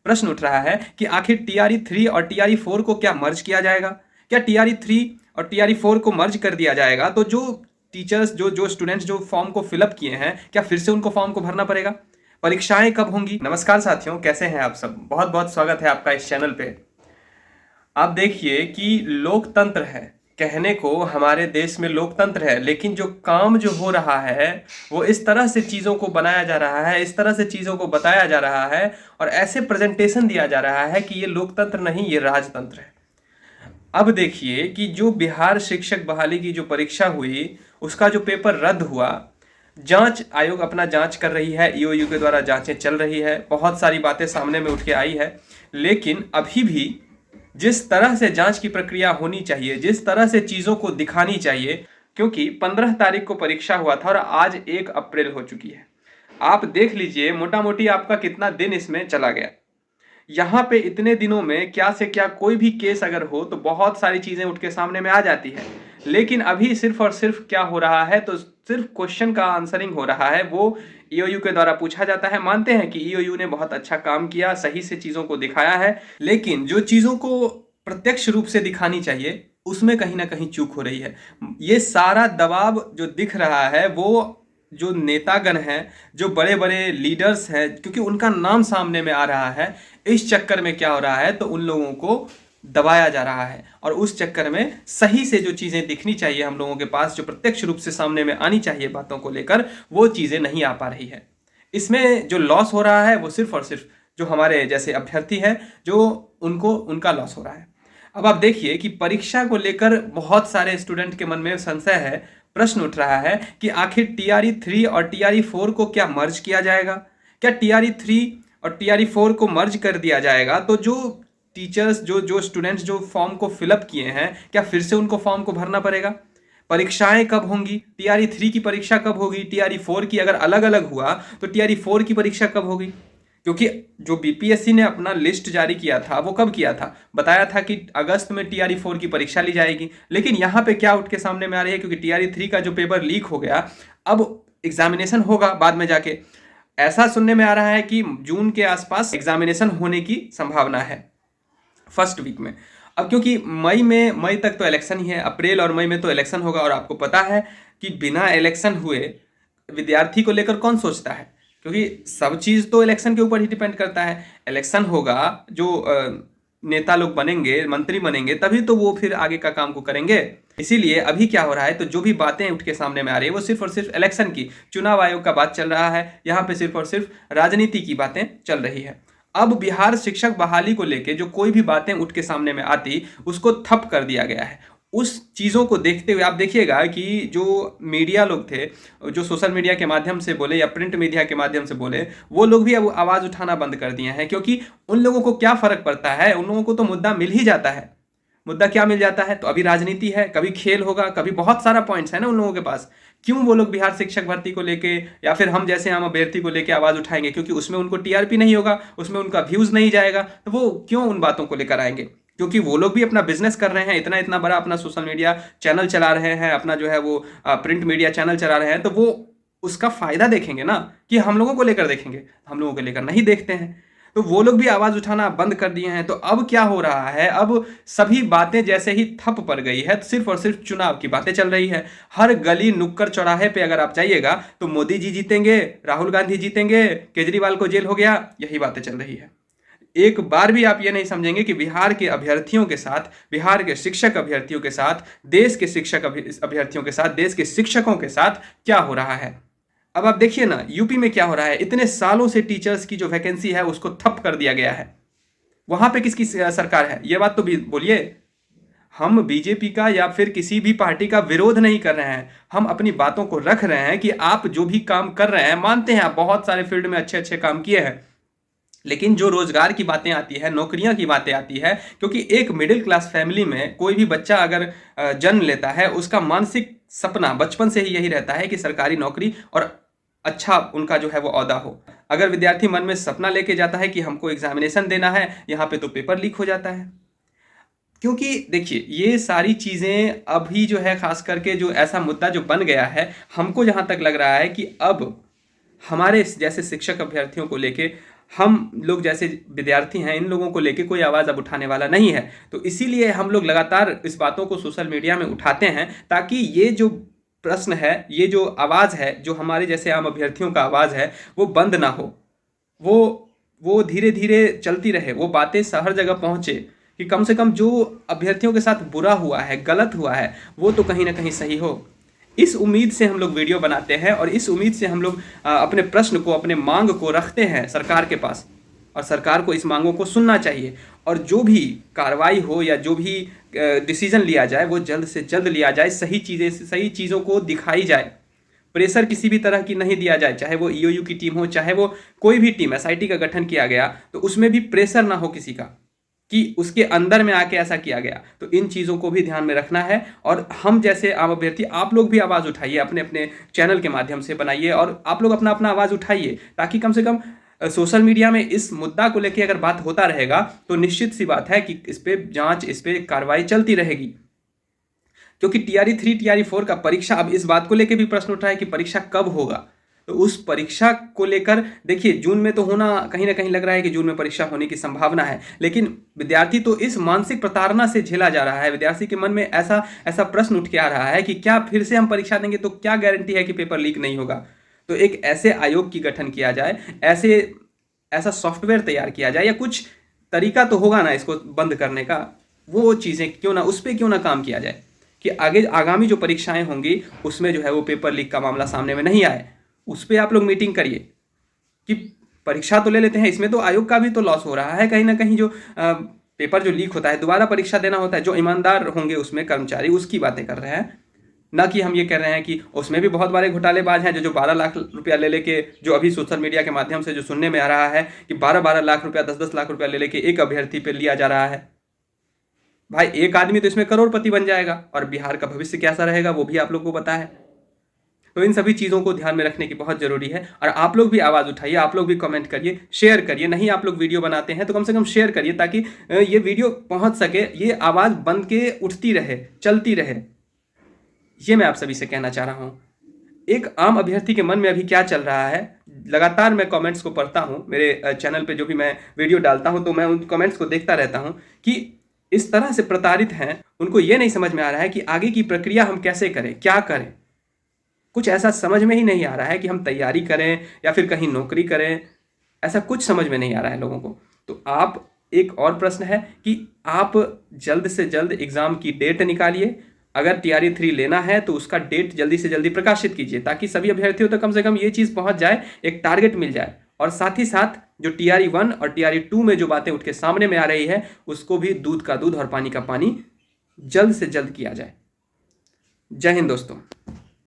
प्रश्न उठ रहा है कि आखिर टीआरई 3 और टीआरई 4 को क्या मर्ज किया जाएगा? क्या टीआरई 3 और टीआरई 4 को मर्ज कर दिया जाएगा तो जो टीचर्स जो स्टूडेंट्स जो फॉर्म को फिलअप किए हैं, क्या फिर से उनको फॉर्म को भरना पड़ेगा? परीक्षाएं कब होंगी? नमस्कार साथियों, कैसे हैं आप सब? बहुत बहुत स्वागत है आपका इस चैनल पे। आप देखिए कि लोकतंत्र है, कहने को हमारे देश में लोकतंत्र है, लेकिन जो काम जो हो रहा है वो इस तरह से चीज़ों को बनाया जा रहा है, इस तरह से चीज़ों को बताया जा रहा है और ऐसे प्रेजेंटेशन दिया जा रहा है कि ये लोकतंत्र नहीं, ये राजतंत्र है। अब देखिए कि जो बिहार शिक्षक बहाली की जो परीक्षा हुई उसका जो पेपर रद्द हुआ, जांच आयोग अपना जांच कर रही है, ईओयू के द्वारा जांचें चल रही है, बहुत सारी बातें सामने में उठ के आई है, लेकिन अभी भी जिस तरह से जांच की प्रक्रिया होनी चाहिए, जिस तरह से चीज़ों को दिखानी चाहिए, क्योंकि 15 तारीख को परीक्षा हुआ था और आज 1 अप्रैल हो चुकी है। आप देख लीजिए मोटा मोटी आपका कितना दिन इसमें चला गया। यहाँ पे इतने दिनों में क्या से क्या कोई भी केस अगर हो तो बहुत सारी चीज़ें उठ के सामने में आ जाती है, लेकिन अभी सिर्फ और सिर्फ क्या हो रहा है तो सिर्फ क्वेश्चन का आंसरिंग हो रहा है, वो ईओयू के द्वारा पूछा जाता है। मानते हैं कि ईओयू ने बहुत अच्छा काम किया, सही से चीज़ों को दिखाया है, लेकिन जो चीज़ों को प्रत्यक्ष रूप से दिखानी चाहिए उसमें कहीं ना कहीं चूक हो रही है। ये सारा दबाव जो दिख रहा है वो जो नेतागण हैं, जो बड़े बड़े लीडर्स हैं, क्योंकि उनका नाम सामने में आ रहा है, इस चक्कर में क्या हो रहा है तो उन लोगों को दबाया जा रहा है और उस चक्कर में सही से जो चीज़ें दिखनी चाहिए हम लोगों के पास, जो प्रत्यक्ष रूप से सामने में आनी चाहिए बातों को लेकर, वो चीज़ें नहीं आ पा रही है। इसमें जो लॉस हो रहा है वो सिर्फ और सिर्फ जो हमारे जैसे अभ्यर्थी हैं जो उनका लॉस हो रहा है। अब आप देखिए कि परीक्षा को लेकर बहुत सारे स्टूडेंट के मन में संशय है, प्रश्न उठ रहा है कि आखिर टीआरई 3 और टीआरई 4 को क्या मर्ज किया जाएगा? क्या टीआरई 3 और टीआरई 4 को मर्ज कर दिया जाएगा तो जो टीचर्स जो स्टूडेंट्स जो फॉर्म को फिलअप किए हैं, क्या फिर से उनको फॉर्म को भरना पड़ेगा? परीक्षाएं कब होंगी? टीआरई 3 की परीक्षा कब होगी? टीआरई 4 की अगर अलग अलग हुआ तो टीआरई 4 की परीक्षा कब होगी? क्योंकि जो बीपीएससी ने अपना लिस्ट जारी किया था वो कब किया था? बताया था कि अगस्त में टीआरई 4 की परीक्षा ली जाएगी, लेकिन यहाँ पे क्या उठ के सामने में आ रही है, क्योंकि टीआरई 3 का जो पेपर लीक हो गया, अब एग्जामिनेशन होगा बाद में जाके। ऐसा सुनने में आ रहा है कि जून के आसपास एग्जामिनेशन होने की संभावना है, फर्स्ट वीक में। अब क्योंकि मई तक तो इलेक्शन ही है, अप्रैल और मई में तो इलेक्शन होगा, और आपको पता है कि बिना इलेक्शन हुए विद्यार्थी को लेकर कौन सोचता है, क्योंकि सब चीज़ तो इलेक्शन के ऊपर ही डिपेंड करता है। इलेक्शन होगा, जो नेता लोग बनेंगे, मंत्री बनेंगे, तभी तो वो फिर आगे का काम को करेंगे। इसीलिए अभी क्या हो रहा है तो जो भी बातें उठ के सामने में आ रही है वो सिर्फ और सिर्फ इलेक्शन की, चुनाव आयोग का बात चल रहा है, यहाँ पे सिर्फ और सिर्फ राजनीति की बातें चल रही है। अब बिहार शिक्षक बहाली को लेके जो कोई भी बातें उठ के सामने में आती उसको ठप कर दिया गया है। उस चीज़ों को देखते हुए आप देखिएगा कि जो मीडिया लोग थे, जो सोशल मीडिया के माध्यम से बोले या प्रिंट मीडिया के माध्यम से बोले, वो लोग भी अब आवाज़ उठाना बंद कर दिए हैं, क्योंकि उन लोगों को क्या फ़र्क पड़ता है, उन लोगों को तो मुद्दा मिल ही जाता है। मुद्दा क्या मिल जाता है? तो अभी राजनीति है, कभी खेल होगा, कभी बहुत सारा पॉइंट्स है ना उन लोगों के पास। क्यों वो लोग बिहार शिक्षक भर्ती को लेके या फिर हम जैसे हम अभ्यर्थी को लेके आवाज़ उठाएंगे? क्योंकि उसमें उनको टीआरपी नहीं होगा, उसमें उनका व्यूज़ नहीं जाएगा, तो वो क्यों उन बातों को लेकर आएंगे? क्योंकि वो लोग भी अपना बिजनेस कर रहे हैं, इतना इतना बड़ा अपना सोशल मीडिया चैनल चला रहे हैं, अपना जो है वो प्रिंट मीडिया चैनल चला रहे हैं, तो वो उसका फ़ायदा देखेंगे ना, कि हम लोगों को लेकर देखेंगे? हम लोगों को लेकर नहीं देखते हैं, तो वो लोग भी आवाज़ उठाना बंद कर दिए हैं। तो अब क्या हो रहा है, अब सभी बातें जैसे ही ठप पड़ गई है, तो सिर्फ और सिर्फ चुनाव की बातें चल रही है। हर गली नुक्कड़ चौराहे पे अगर आप जाइएगा तो मोदी जी जीतेंगे, राहुल गांधी जीतेंगे, केजरीवाल को जेल हो गया, यही बातें चल रही है। एक बार भी आप ये नहीं समझेंगे कि बिहार के अभ्यर्थियों के साथ, बिहार के शिक्षक अभ्यर्थियों के साथ, देश के शिक्षक अभ्यर्थियों के साथ, देश के शिक्षकों के साथ क्या हो रहा है। अब आप देखिए ना यूपी में क्या हो रहा है, इतने सालों से टीचर्स की जो वैकेंसी है उसको ठप कर दिया गया है। वहां पे किसकी सरकार है, ये बात तो भी बोलिए। हम बीजेपी का या फिर किसी भी पार्टी का विरोध नहीं कर रहे हैं, हम अपनी बातों को रख रहे हैं कि आप जो भी काम कर रहे हैं, मानते हैं आप बहुत सारे फील्ड में अच्छे अच्छे काम किए हैं, लेकिन जो रोजगार की बातें आती है, नौकरियां की बातें आती है, क्योंकि एक मिडिल क्लास फैमिली में कोई भी बच्चा अगर जन्म लेता है, उसका मानसिक सपना बचपन से ही यही रहता है कि सरकारी नौकरी और अच्छा उनका जो है वो औहदा हो। अगर विद्यार्थी मन में सपना लेके जाता है कि हमको एग्जामिनेशन देना है, यहाँ पे तो पेपर लीक हो जाता है। क्योंकि देखिए ये सारी चीज़ें अभी जो है खास करके जो ऐसा मुद्दा जो बन गया है, हमको जहाँ तक लग रहा है कि अब हमारे जैसे शिक्षक अभ्यर्थियों को लेके हम लोग जैसे विद्यार्थी हैं, इन लोगों को लेके कोई आवाज़ अब उठाने वाला नहीं है। तो इसीलिए हम लोग लगातार इस बातों को सोशल मीडिया में उठाते हैं, ताकि ये जो प्रश्न है, ये जो आवाज़ है, जो हमारे जैसे आम अभ्यर्थियों का आवाज़ है, वो बंद ना हो, वो धीरे धीरे चलती रहे, वो बातें हर जगह पहुँचे, कि कम से कम जो अभ्यर्थियों के साथ बुरा हुआ है, गलत हुआ है, वो तो कहीं ना कहीं सही हो। इस उम्मीद से हम लोग वीडियो बनाते हैं, और इस उम्मीद से हम लोग अपने प्रश्न को, अपने मांग को रखते हैं सरकार के पास, और सरकार को इस मांगों को सुनना चाहिए, और जो भी कार्रवाई हो या जो भी डिसीजन लिया जाए वो जल्द से जल्द लिया जाए, सही चीज़ों को दिखाई जाए, प्रेशर किसी भी तरह की नहीं दिया जाए, चाहे वो ईओयू की टीम हो, चाहे वो कोई भी टीम, एसआईटी का गठन किया गया तो उसमें भी प्रेशर ना हो किसी का कि उसके अंदर में आके ऐसा किया गया। तो इन चीज़ों को भी ध्यान में रखना है, और हम जैसे आम अभ्यर्थी, आप लोग भी आवाज़ उठाइए, अपने अपने चैनल के माध्यम से बनाइए, और आप लोग अपना अपना आवाज़ उठाइए, ताकि कम से कम सोशल मीडिया में इस मुद्दा को लेकर अगर बात होता रहेगा तो निश्चित सी बात है कि इस पे जांच, इस पे कार्रवाई चलती रहेगी। क्योंकि टीआरई 3 टीआरई 4 का परीक्षा, अब इस बात को लेकर भी प्रश्न उठा है कि परीक्षा कब होगा। तो उस परीक्षा को लेकर देखिए, जून में तो होना, कहीं ना कहीं लग रहा है कि जून में परीक्षा होने की संभावना है, लेकिन विद्यार्थी तो इस मानसिक प्रताड़ना से झेला जा रहा है। विद्यार्थी के मन में ऐसा प्रश्न उठ के आ रहा है कि क्या फिर से हम परीक्षा देंगे तो क्या गारंटी है कि पेपर लीक नहीं होगा। तो एक ऐसे आयोग की गठन किया जाए, ऐसा सॉफ्टवेयर तैयार किया जाए, या कुछ तरीका तो होगा ना इसको बंद करने का, वो चीज़ें क्यों ना, उस पर क्यों ना काम किया जाए कि आगामी जो परीक्षाएं होंगी उसमें जो है वो पेपर लीक का मामला सामने में नहीं आए। उस पर आप लोग मीटिंग करिए कि परीक्षा तो ले लेते हैं, इसमें तो आयोग का भी तो लॉस हो रहा है कहीं ना कहीं। जो पेपर जो लीक होता है, दोबारा परीक्षा देना होता है, जो ईमानदार होंगे उसमें कर्मचारी, उसकी बातें कर रहे हैं, ना कि हम ये कह रहे हैं कि उसमें भी बहुत बड़े घोटालेबाज हैं जो 12 लाख रुपया ले लेके, जो अभी सोशल मीडिया के माध्यम से जो सुनने में आ रहा है कि 12 लाख रुपया, 10 लाख रुपया ले लेके एक अभ्यर्थी पे लिया जा रहा है। भाई एक आदमी तो इसमें करोड़पति बन जाएगा, और बिहार का भविष्य कैसा रहेगा वो भी आप लोग को पता है। तो इन सभी चीज़ों को ध्यान में रखने की बहुत ज़रूरी है, और आप लोग भी आवाज़ उठाइए, आप लोग भी कमेंट करिए, शेयर करिए। नहीं आप लोग वीडियो बनाते हैं तो कम से कम शेयर करिए, ताकि ये वीडियो पहुंच सके, ये आवाज़ बन के उठती रहे, चलती रहे। ये मैं आप सभी से कहना चाह रहा हूँ। एक आम अभ्यर्थी के मन में अभी क्या चल रहा है, लगातार मैं कमेंट्स को पढ़ता हूँ, मेरे चैनल पे जो भी मैं वीडियो डालता हूँ तो मैं उन कमेंट्स को देखता रहता हूँ कि इस तरह से प्रताड़ित हैं, उनको ये नहीं समझ में आ रहा है कि आगे की प्रक्रिया हम कैसे करें, क्या करें। कुछ ऐसा समझ में ही नहीं आ रहा है कि हम तैयारी करें या फिर कहीं नौकरी करें, ऐसा कुछ समझ में नहीं आ रहा है लोगों को। तो आप, एक और प्रश्न है कि आप जल्द से जल्द एग्ज़ाम की डेट निकालिए। अगर टीआरई 3 लेना है तो उसका डेट जल्दी से जल्दी प्रकाशित कीजिए, ताकि सभी अभ्यर्थियों तक कम से कम ये चीज़ पहुंच जाए, एक टारगेट मिल जाए। और साथ ही साथ जो टीआरई 1 और टीआरई 2 में जो बातें उठ के सामने में आ रही है, उसको भी दूध का दूध और पानी का पानी जल्द से जल्द किया जाए। जय हिंद दोस्तों।